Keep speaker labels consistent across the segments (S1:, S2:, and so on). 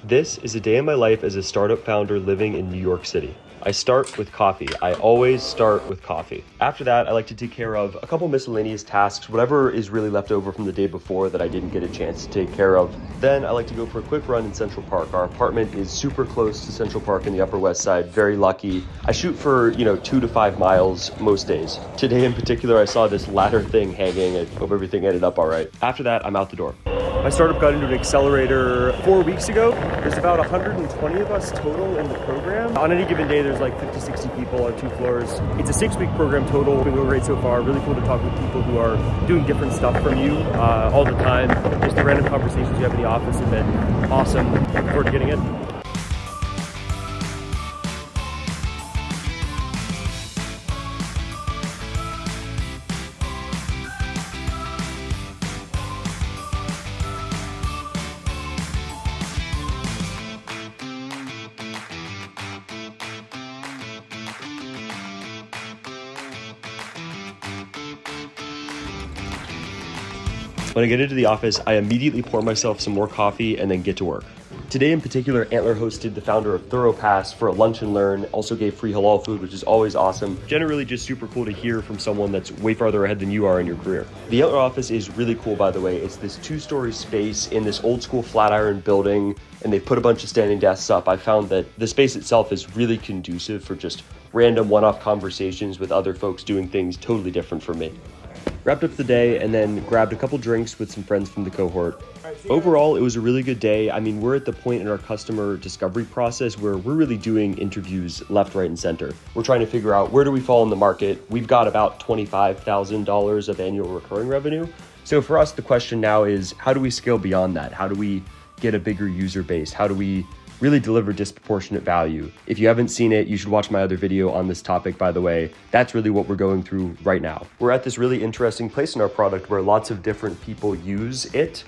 S1: This is a day in my life as a startup founder living in New York City. I start with coffee. I always start with coffee. After that, I like to take care of a couple miscellaneous tasks, whatever is really left over from the day before that I didn't get a chance to take care of. Then I like to go for a quick run in Central Park. Our apartment is super close to Central Park in the Upper West Side, very lucky. I shoot for, 2 to 5 miles most days. Today in particular, I saw this ladder thing hanging. I hope everything ended up all right. After that, I'm out the door. My startup got into an accelerator 4 weeks ago. There's about 120 of us total in the program. On any given day, there's like 50, 60 people on 2 floors. It's a 6-week program total. It's been going great so far. Really cool to talk with people who are doing different stuff from you all the time. Just the random conversations you have in the office have been awesome. Looking forward to getting in. When I get into the office, I immediately pour myself some more coffee and then get to work. Today in particular, Antler hosted the founder of ThoroughPass for a lunch and learn, also gave free halal food, which is always awesome. Generally just super cool to hear from someone that's way farther ahead than you are in your career. The Antler office is really cool, by the way. It's this 2-story space in this old school Flatiron building, and they put a bunch of standing desks up. I found that the space itself is really conducive for just random one-off conversations with other folks doing things totally different from me. Wrapped up the day and then grabbed a couple drinks with some friends from the cohort. Overall, it was a really good day. I mean, we're at the point in our customer discovery process where we're really doing interviews left, right, and center. We're trying to figure out where do we fall in the market. We've got about $25,000 of annual recurring revenue. So for us, the question now is, how do we scale beyond that? How do we get a bigger user base? How do we really deliver disproportionate value? If you haven't seen it, you should watch my other video on this topic, by the way. That's really what we're going through right now. We're at this really interesting place in our product where lots of different people use it.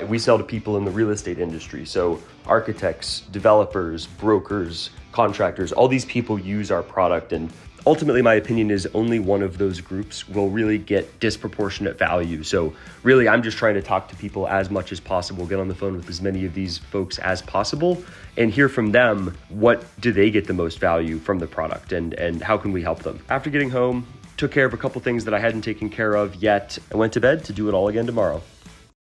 S1: We sell to people in the real estate industry. So architects, developers, brokers, contractors, all these people use our product. And ultimately, my opinion is only one of those groups will really get disproportionate value. So really, I'm just trying to talk to people as much as possible, get on the phone with as many of these folks as possible, and hear from them, what do they get the most value from the product, and how can we help them? After getting home, took care of a couple things that I hadn't taken care of yet. I went to bed to do it all again tomorrow.